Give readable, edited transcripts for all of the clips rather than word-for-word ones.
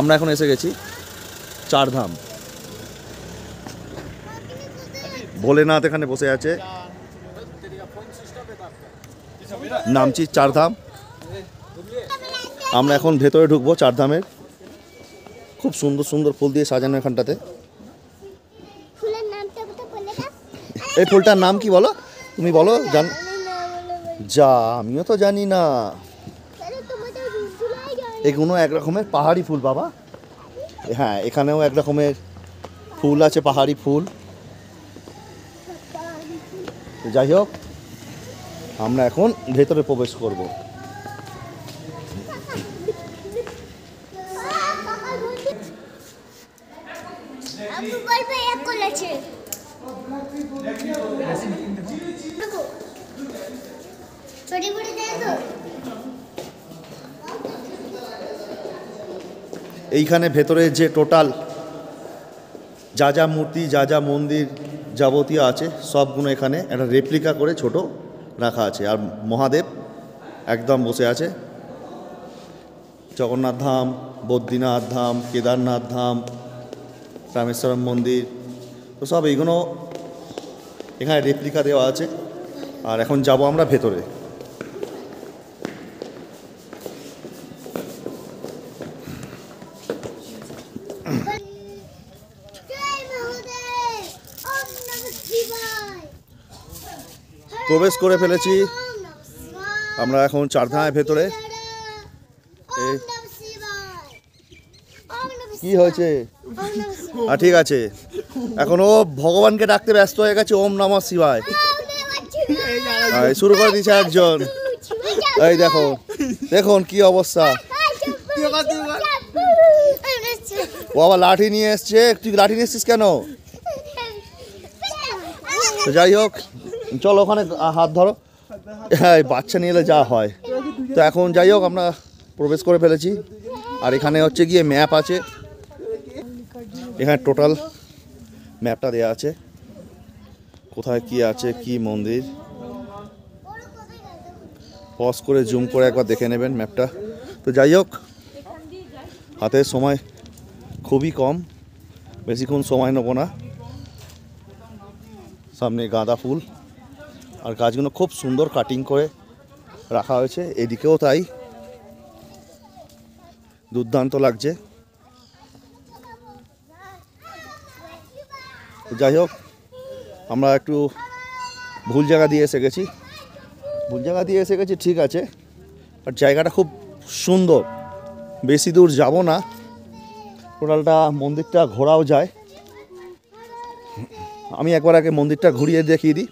আমরা এখন এসে গেছি চারধাম। ভোলেনাথ এখানে বসে আছে, নামছি চারধাম। আমরা এখন ভেতরে ঢুকবো চারধামের। খুব সুন্দর সুন্দর ফুল দিয়ে সাজানো এখানটাতে। এই ফুলটার নাম কি বলো, তুমি বলো। যা আমিও তো জানি না। এগুলো এক রকমের পাহাড়ি ফুল বাবা। হ্যাঁ, এখানেও এক রকমের ফুল আছে, পাহাড়ি ফুল। যাই হোক, আমরা এখন ভেতরে প্রবেশ করব। এইখানে ভেতরে যে টোটাল যা যা মূর্তি, যা যা মন্দির যাবতীয় আছে সবগুলো এখানে একটা রেপ্লিকা করে ছোট রাখা আছে। আর মহাদেব একদম বসে আছে। জগন্নাথ ধাম, বদ্রীনাথ ধাম, কেদারনাথ ধাম, রামেশ্বরম মন্দির, তো সব এইগুলো এখানে রেপ্লিকা দেওয়া আছে। আর এখন যাব আমরা ভেতরে। প্রবেশ করে ফেলেছি আমরা এখন চারধামের ভেতরে। কি হয়েছে? ঠিক আছে, এখন ও ভগবানকে ডাকতে ব্যস্ত হয়ে গেছে। ওম নমঃ শিবায় শুরু করে দিয়েছে একজন। এই দেখো, দেখুন কি অবস্থা। ও আবার লাঠি নিয়ে এসছে। তুই লাঠি নিয়ে এসছিস কেন? যাই হোক, চলো ওখানে হাত ধরো। হ্যাঁ, বাচ্চা নিয়ে এলে যা হয়। তো এখন যাই হোক, আমরা প্রবেশ করে ফেলেছি। আর এখানে হচ্ছে গিয়ে ম্যাপ আছে। এখানে টোটাল ম্যাপটা দেওয়া আছে, কোথায় কি আছে, কি মন্দির। পজ করে জুম করে একবার দেখে নেবেন ম্যাপটা। তো যাই হোক, হাতের সময় খুবই কম, বেশিক্ষণ সময় নেব না। সামনে গাঁদা ফুল, আর গাছগুলো খুব সুন্দর কাটিং করে রাখা হয়েছে। এদিকেও তাই, দুর্দান্ত লাগছে। যাই হোক, আমরা একটু ভুল জায়গা দিয়ে এসে গেছি। ঠিক আছে, আর জায়গাটা খুব সুন্দর। বেশি দূর যাব না, টোটালটা মন্দিরটা ঘোরাও যায়। আমি একবার আগে মন্দিরটা ঘুরিয়ে দেখিয়ে দিই,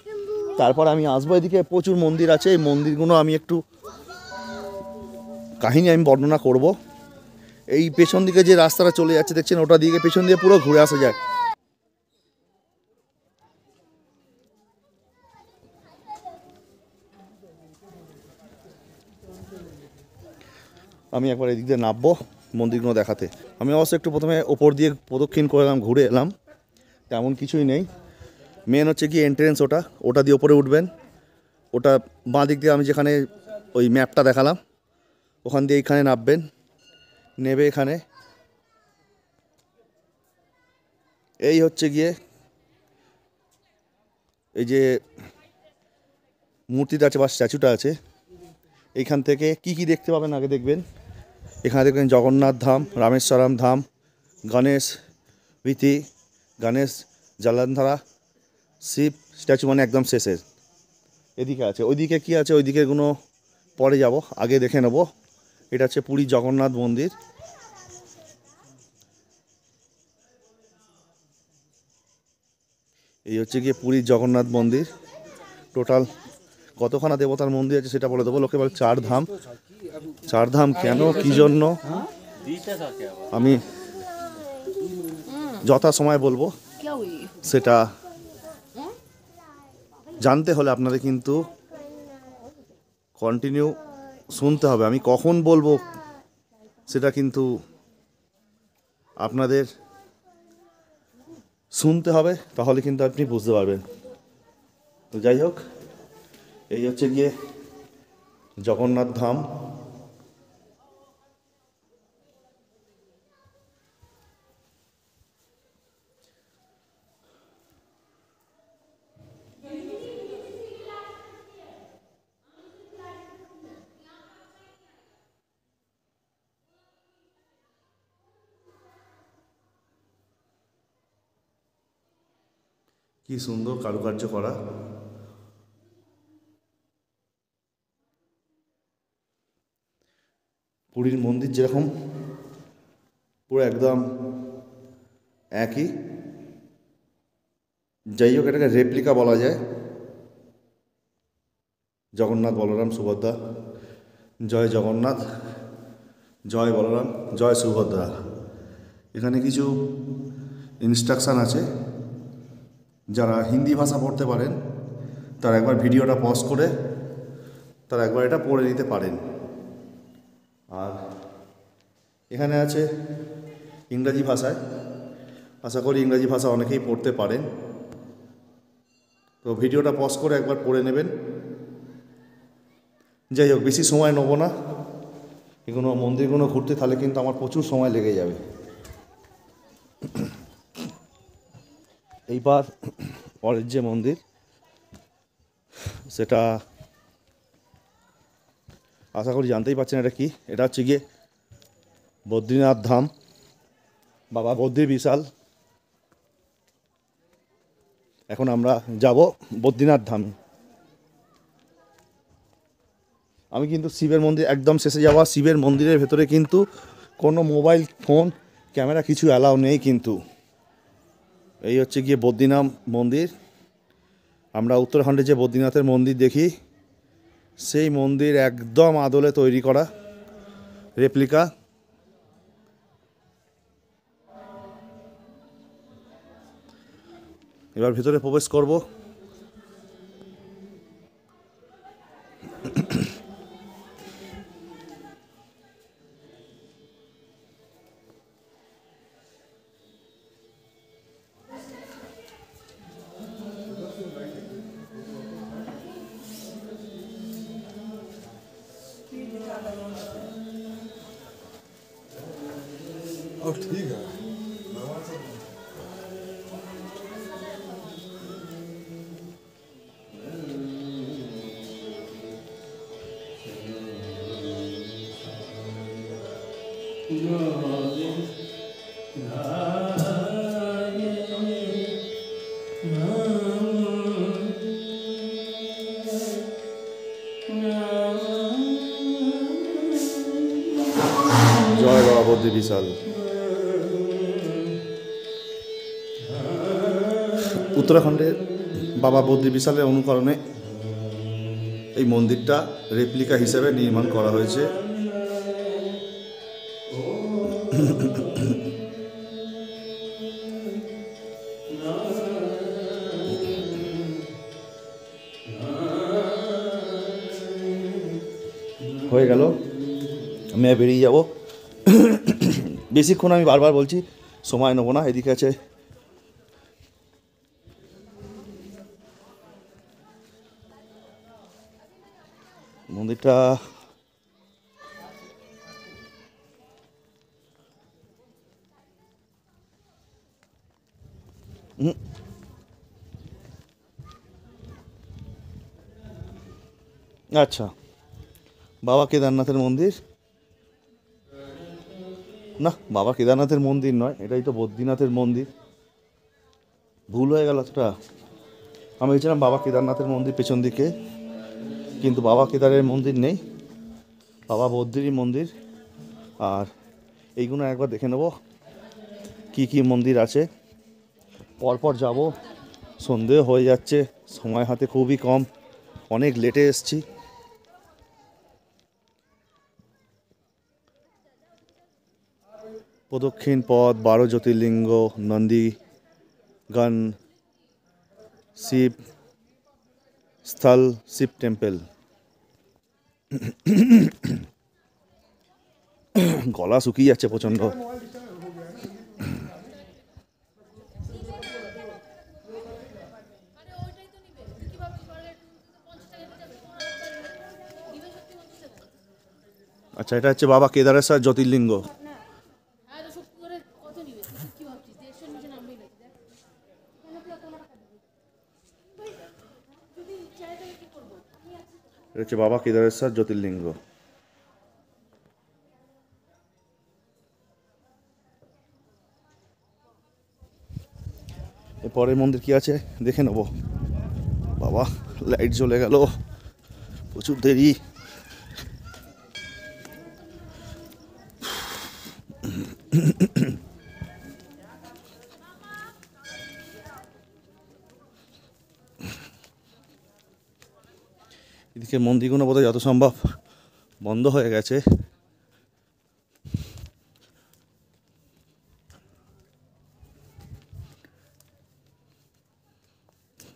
তারপর আমি আসবো। এদিকে প্রচুর মন্দির আছে, এই মন্দিরগুলো আমি একটু কাহিনী বর্ণনা করব। এই পেছন দিকে যে রাস্তাটা চলে যাচ্ছে দেখছেন, ওটা দিকে পেছন দিয়ে পুরো ঘুরে আসা যায়। আমি একবার এদিক দিয়ে নামবো মন্দিরগুলো দেখাতে। আমি অবশ্য একটু প্রথমে ওপর দিয়ে প্রদক্ষিণ করলাম, ঘুরে এলাম। তেমন কিছুই নেই। মেন হচ্ছে কি এন্ট্রেন্স, ওটা দিয়ে ওপরে উঠবেন। ওটা বাঁ দিক দিয়ে আমি যেখানে ওই ম্যাপটা দেখালাম, ওখান দিয়ে এইখানে নামবেন। নেবে এখানে এই হচ্ছে গিয়ে এই যে মূর্তিটা আছে বা স্ট্যাচুটা আছে, এইখান থেকে কি কি দেখতে পাবেন আগে দেখবেন। এখানে দেখবেন জগন্নাথ ধাম, রামেশ্বরম ধাম, গণেশ ভীতি, গণেশ জলন্ধরা, শিব স্ট্যাচু মানে একদম শেষের এদিকে আছে। ওইদিকে কি আছে, ওইদিকেগুলো পরে যাব, আগে দেখে নেব। এটা হচ্ছে পুরী জগন্নাথ মন্দির। এই হচ্ছে গিয়ে পুরীর জগন্নাথ মন্দির। টোটাল কতখানা দেবতার মন্দির আছে সেটা বলে দেবো। লোকে বলে চারধাম। চারধাম কেন, কী জন্য, আমি যথা সময় বলবো। সেটা জানতে হলে আপনাদের কিন্তু কন্টিনিউ শুনতে হবে। আমি কখন বলবো সেটা কিন্তু আপনাদের শুনতে হবে, তাহলে কিন্তু আপনি বুঝতে পারবেন। তো যাই হোক, এই হচ্ছে গিয়ে জগন্নাথ ধাম। কি সুন্দর কারুকার্য করা। পুরীর মন্দির যেরকম পুরো একদম একই, যাই হোক এটাকে রেপ্লিকা বলা যায়। জগন্নাথ বলরাম সুভদ্রা, জয় জগন্নাথ, জয় বলরাম, জয় সুভদ্রা। এখানে কিছু ইনস্ট্রাকশান আছে, যারা হিন্দি ভাষা পড়তে পারেন তারা একবার ভিডিওটা পজ করে তারা একবার এটা পড়ে নিতে পারেন। আর এখানে আছে ইংরাজি ভাষায়, আশা করি ইংরাজি ভাষা অনেকেই পড়তে পারেন, তো ভিডিওটা পজ করে একবার পড়ে নেবেন। যাই হোক বেশি সময় নেবো না, এগুলো মন্দিরগুলো ঘুরতে তাহলে কিন্তু আমার প্রচুর সময় লেগে যাবে। এইবার পরের যে মন্দির সেটা আশা করি জানতেই পারছেন এটা কি। এটা হচ্ছে গিয়ে বদ্রীনাথ ধাম, বাবা বদ্রী বিশাল। এখন আমরা যাব বদ্রীনাথ ধামে। আমি কিন্তু শিবের মন্দির একদম শেষে যাওয়া, শিবের মন্দিরের ভেতরে কিন্তু কোনো মোবাইল ফোন ক্যামেরা কিছু অ্যালাউ নেই কিন্তু। এই হচ্ছে গিয়ে বদ্রীনাথ মন্দির। আমরা উত্তরাখণ্ডে যে বদ্রীনাথের মন্দির দেখি সেই মন্দির একদম আদলে তৈরি করা রেপ্লিকা। এবার ভেতরে প্রবেশ করব। ठीक है। জয় বাবা বদ্রী বিশাল। উত্তরাখণ্ডের বাবা বদ্রী বিশালের অনুকরণে এই মন্দিরটা রেপ্লিকা হিসেবে নির্মাণ করা হয়েছে। হয়ে গেল, আমি বেরিয়ে যাব। বেশিক্ষণ আমি বারবার বলছি সময় নেবো না। এদিকে আছে মন্দিরটা, আচ্ছা বাবা কেদারনাথের মন্দির না, বাবা কেদারনাথের মন্দির নয়, এটাই তো বদ্রীনাথের মন্দির। ভুল হয়ে গেল একটা। আমি ভেবেছিলাম বাবা কেদারনাথের মন্দির পেছন দিকে, কিন্তু বাবা কেদারের মন্দির নেই, বাবা বদ্রীর মন্দির। আর এইগুলো একবার দেখে নেব কি কি মন্দির আছে। পরপর যাব, সন্ধেও হয়ে যাচ্ছে, সময় হাতে খুবই কম, অনেক লেটে এসছি। প্রদক্ষিণ পথ, 12 জ্যোতির্লিঙ্গ, নন্দীগণ, শিব স্থল, শিব টেম্পল। গলা শুকিয়ে যাচ্ছে প্রচণ্ড। আচ্ছা এটা হচ্ছে বাবা কেদারেশ্বর জ্যোতির্লিঙ্গ। এটা হচ্ছে বাবা কেদারেশ্বর জ্যোতির্লিঙ্গ। এর পরের মন্দির কি আছে দেখে নেব। বাবা, লাইট জ্বলে গেল, প্রচুর দেরি। এদিকে মন্দিরগুলো বোধহয় যত সম্ভব বন্ধ হয়ে গেছে।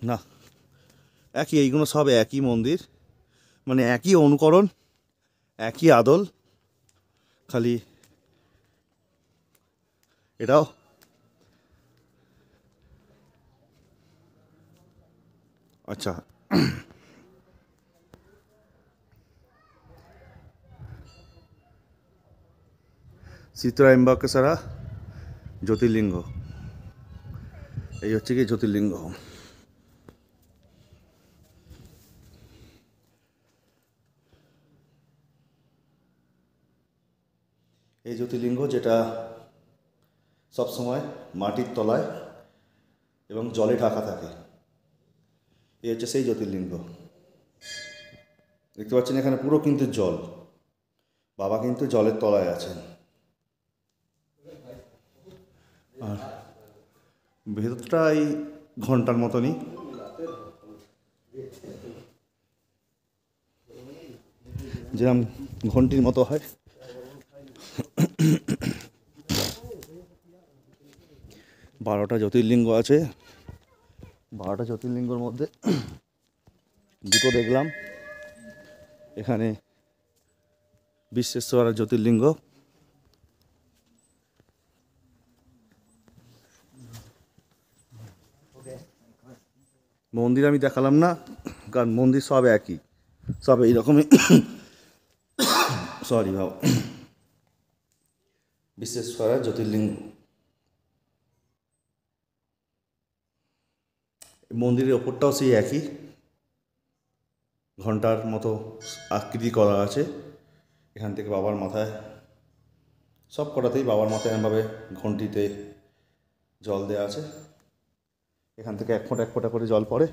না, একই, এইগুলো সব একই মন্দির, মানে একই অনুকরণ, একই আদল, খালি এটাও আচ্ছা। চিত্রাম্বকেশ্বরা জ্যোতির্লিঙ্গ, এই হচ্ছে কি জ্যোতির্লিঙ্গ। এই জ্যোতির্লিঙ্গ যেটা সবসময় মাটির তলায় এবং জলে ঢাকা থাকে, এই হচ্ছে সেই জ্যোতির্লিঙ্গ। দেখতে পাচ্ছেন এখানে পুরো কিন্তু জল, বাবা কিন্তু জলের তলায় আছেন। আর ভেতরটা এই ঘন্টার মতনই, যেরকম ঘন্টির মতো হয়। 12টা জ্যোতির্লিঙ্গ আছে। 12টা জ্যোতির্লিঙ্গর মধ্যে দুটো দেখলাম, এখানে বিশ্বেশ্বর জ্যোতির্লিঙ্গ, মন্দির আমি দেখালাম না, কারণ মন্দির সব একই, সব এইরকমই। সরি বাবা, বিশ্বেশ্বর জ্যোতির্লিঙ্গ। মন্দিরের ওপরটাও সেই একই, ঘন্টার মতো আকৃতি করা আছে। এখান থেকে বাবার মাথায়, সব কটাতেই বাবার মাথায় এমনভাবে ঘন্টিতে জল দেওয়া আছে। এখান থেকে এক ফোঁটা করে জল পড়ে।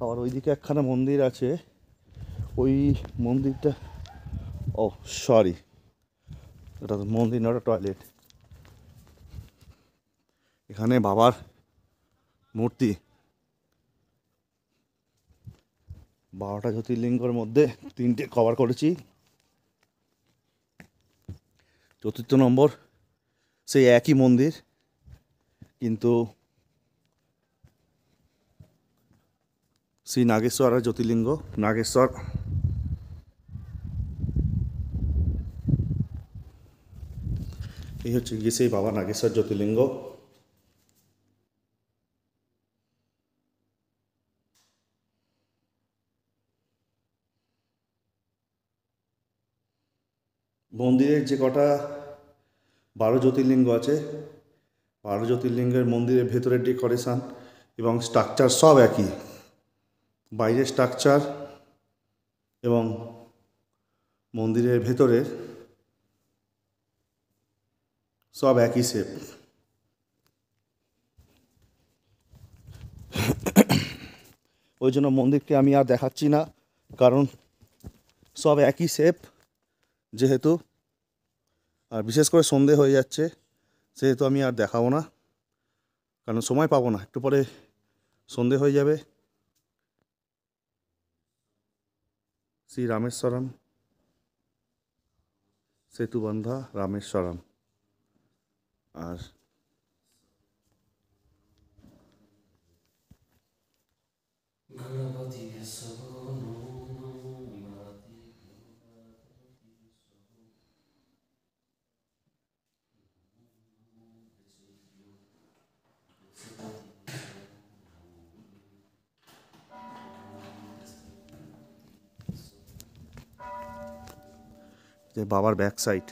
আবার ওইদিকে একখানা মন্দির আছে, ওই মন্দিরটা, ও সরি, এটা তো মন্দির নয়, টয়লেট। এখানে বাবার মূর্তি, 12টা জ্যোতির্লিঙ্গর মধ্যে 3টে কভার করেছি। 4র্থ নম্বর সেই একই মন্দির, কিন্তু শ্রী নাগেশ্বর জ্যোতির্লিঙ্গ, নাগেশ্বর। এই হচ্ছে গিয়ে সেই বাবা নাগেশ্বর জ্যোতির্লিঙ্গ। মন্দিরের যে কটা 12 জ্যোতির্লিঙ্গ আছে, 12 জ্যোতির্লিঙ্গের মন্দিরের ভেতরের ডেকোরেশান এবং স্ট্রাকচার সব একই, বাইরের স্ট্রাকচার এবং মন্দিরের ভেতরের সব একই শেপ। ওই জন্য মন্দিরকে আমি আর দেখাচ্ছি না, কারণ সব একই শেপ যেহেতু, আর বিশেষ করে সন্ধে হয়ে যাচ্ছে সেহেতু আমি আর দেখাবো না, কারণ সময় পাবো না, একটু পরে সন্ধে হয়ে যাবে। শ্রী রামেশ্বরম সেতুবন্ধা রামেশ্বরম। আর যে বাবার ব্যাক সাইড,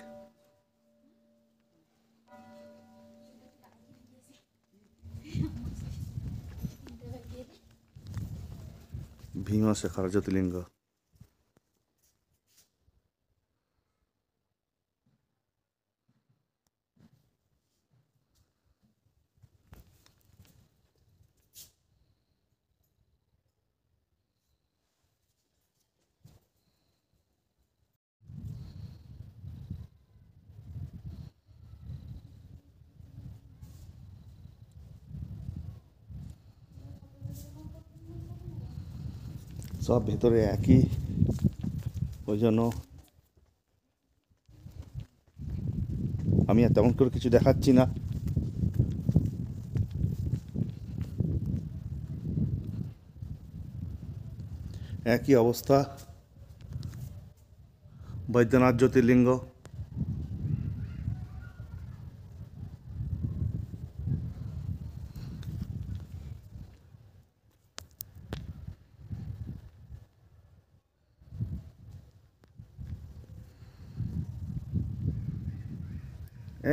ভীমাশেখর জ্যোতির্লিঙ্গ। সব ভেতরে একই, ওই জন্য আমি আর তেমন করে কিছু দেখাচ্ছি না। একই অবস্থা, বৈদ্যনাথ জ্যোতির্লিঙ্গ।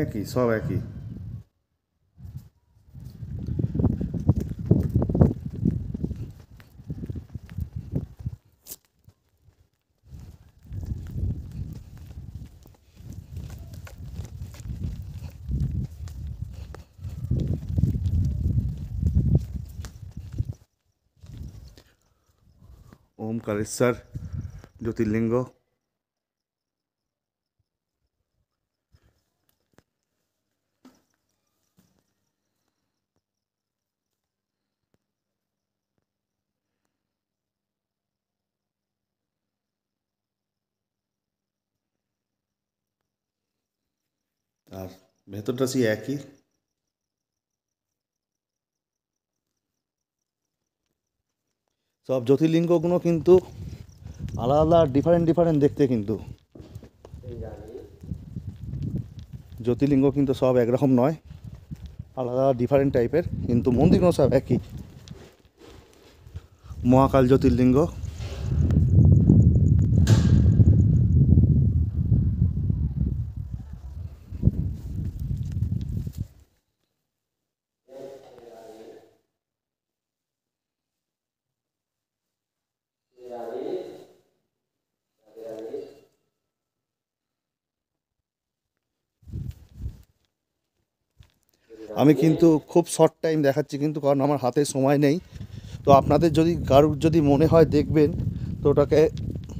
একই, সব একই। ওমকারেশ্বর জ্যোতির্লিঙ্গ। আর ভেতরটা সেই একই। সব জ্যোতির্লিঙ্গগুলো কিন্তু আলাদা আলাদা, ডিফারেন্ট ডিফারেন্ট দেখতে, কিন্তু জ্যোতির্লিঙ্গ কিন্তু সব একরকম নয়, আলাদা ডিফারেন্ট টাইপের, কিন্তু মন্দিরগুলো সব একই। মহাকাল জ্যোতির্লিঙ্গ। আমি কিন্তু খুব শর্ট টাইম দেখাচ্ছি, কিন্তু কারণ আমার হাতে সময় নেই। তো আপনাদের যদি কারোর যদি মনে হয় দেখবেন, তো ওটাকে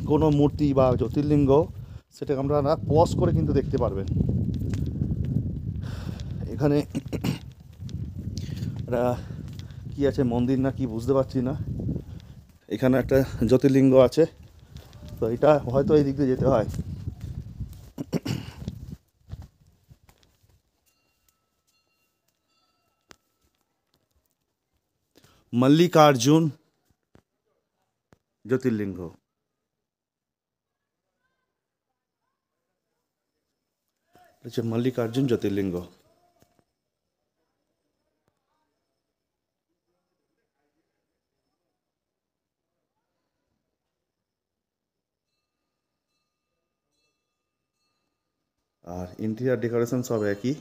কোনো মূর্তি বা জ্যোতির্লিঙ্গ, সেটাকে আপনারা পজ করে কিন্তু দেখতে পারবেন। এখানে একটা কী আছে, মন্দির না কি বুঝতে পারছি না। এখানে একটা জ্যোতির্লিঙ্গ আছে, তো এটা হয়তো এই দিক দিয়ে যেতে হয়। মল্লিকার্জুন জ্যোতির্লিঙ্গ। হচ্ছে মল্লিকার্জুন জ্যোতির্লিঙ্গ। আর ইন্টেরিয়ার ডেকোরেশন সব একই,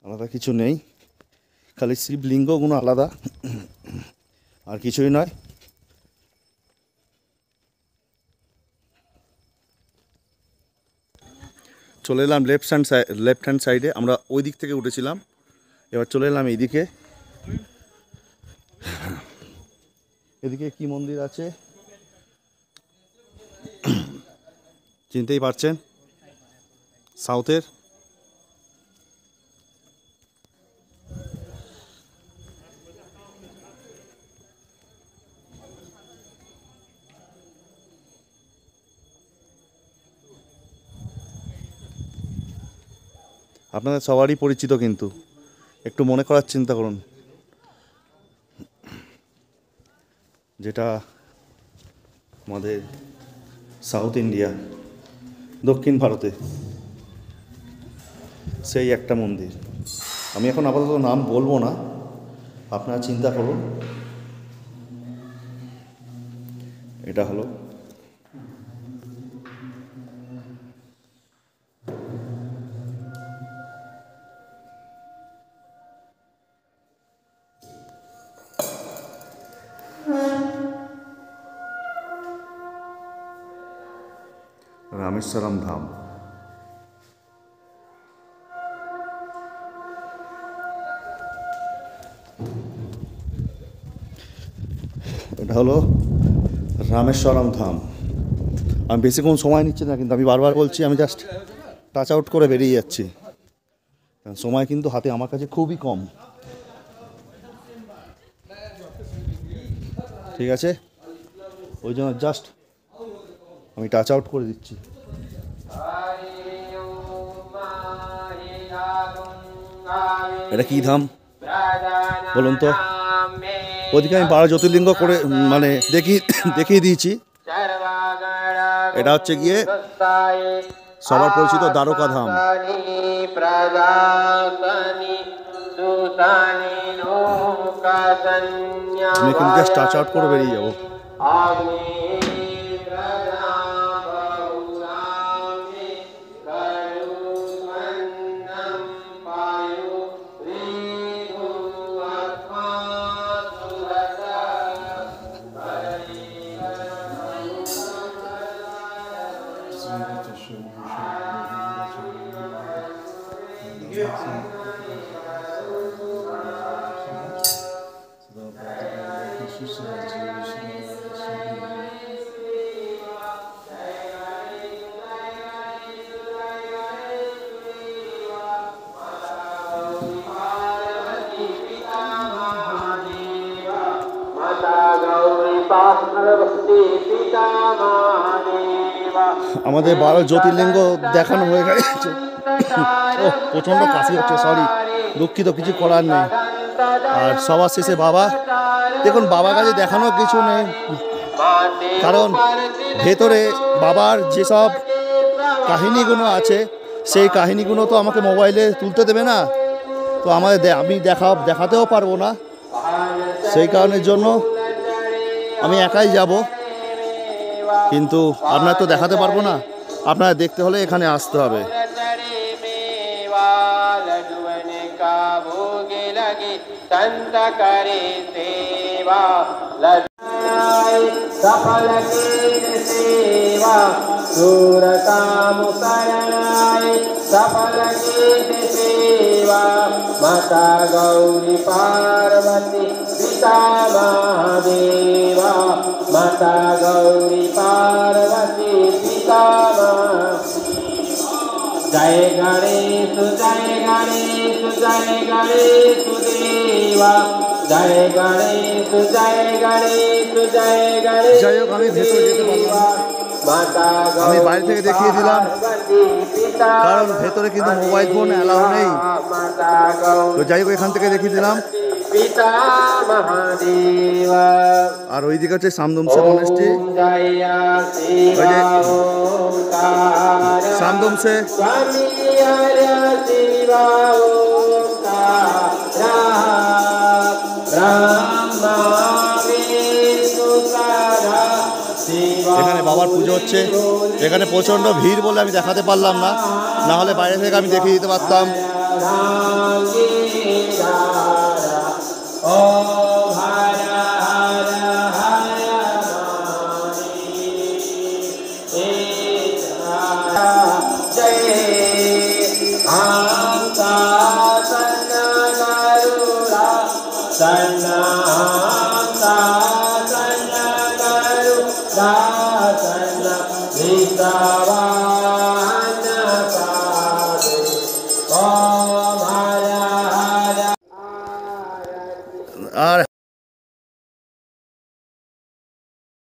আলাদা কিছু নেই, খালি শিবলিঙ্গগুলো আলাদা, আর কিছুই নয়। চলে এলাম লেফট হ্যান্ড সাইডে, আমরা ওই দিক থেকে উঠেছিলাম, এবার চলে এলাম এইদিকে। এদিকে কি মন্দির আছে চিনতেই পারছেন, সাউথের। আপনাদের সবারই পরিচিত, কিন্তু একটু মনে করার চিন্তা করুন, যেটা আমাদের সাউথ ইন্ডিয়া, দক্ষিণ ভারতে সেই একটা মন্দির। আমি এখন আপাতত নাম বলবো না, আপনারা চিন্তা করুন। এটা হলো রামেশ্বরম ধাম। এটা হলো রামেশ্বরম ধাম। আমি বেশিক্ষণ সময় নিচ্ছি না, কিন্তু আমি বারবার বলছি, আমি জাস্ট টাচ আউট করে বেরিয়ে যাচ্ছি, সময় কিন্তু হাতে আমার কাছে খুবই কম। ঠিক আছে, ওই জন্য জাস্ট আমি টাচ আউট করে দিচ্ছি। এটা কি ধাম বলুন তো? ওদিকে আমি 12 জ্যোতির্লিঙ্গ করে মানে দেখিয়ে দিয়েছি। এটা হচ্ছে গিয়ে সবার পরিচিত দ্বারকা ধাম। আমি এখানে জাস্ট টাচ আউট করে বেরিয়ে যাবো। আমাদের 12 জ্যোতির্লিঙ্গ দেখানো হয়ে গেছে। ও প্রচণ্ড কাশি হচ্ছে, সরি, দুঃখিত, কিছু করার নেই। আর সবার শেষে বাবা, দেখুন বাবার কাছে দেখানোর কিছু নেই, কারণ ভেতরে বাবার যেসব কাহিনীগুলো আছে সেই কাহিনীগুলো তো আমাকে মোবাইলে তুলতে দেবে না, তো আমি দেখাতেও পারবো না। সেই কারণের জন্য আমি একাই যাব, কিন্তু আপনার তো দেখাতে পারবো না। আপনারা দেখতে হলে এখানে আসতে হবে। माता गौरी पार्वती पिता महादेवा, माता गौरी पार्वती पिता जय गणेश जय गणेश जय गणेश देवा, जय गणेश जय गणेश जय गणेश। যাই হোক, আমি ভেতরে যেতে পারলাম, আমি বাইরে থেকে দেখিয়ে দিলাম, কারণ ভেতরে কিন্তু মোবাইল ফোন অ্যালাউ নেই। তো যাই হোক, এখান থেকে দেখিয়ে দিলাম। আর ওই দিকে হচ্ছে সামদুমসে মনেস্ট্রি, ওই যে সামদুমসে। এখানে বাবার পুজো হচ্ছে, এখানে প্রচণ্ড ভিড় বলে আমি দেখাতে পারলাম না, না হলে বাইরে থেকে আমি দেখিয়ে দিতে পারতাম।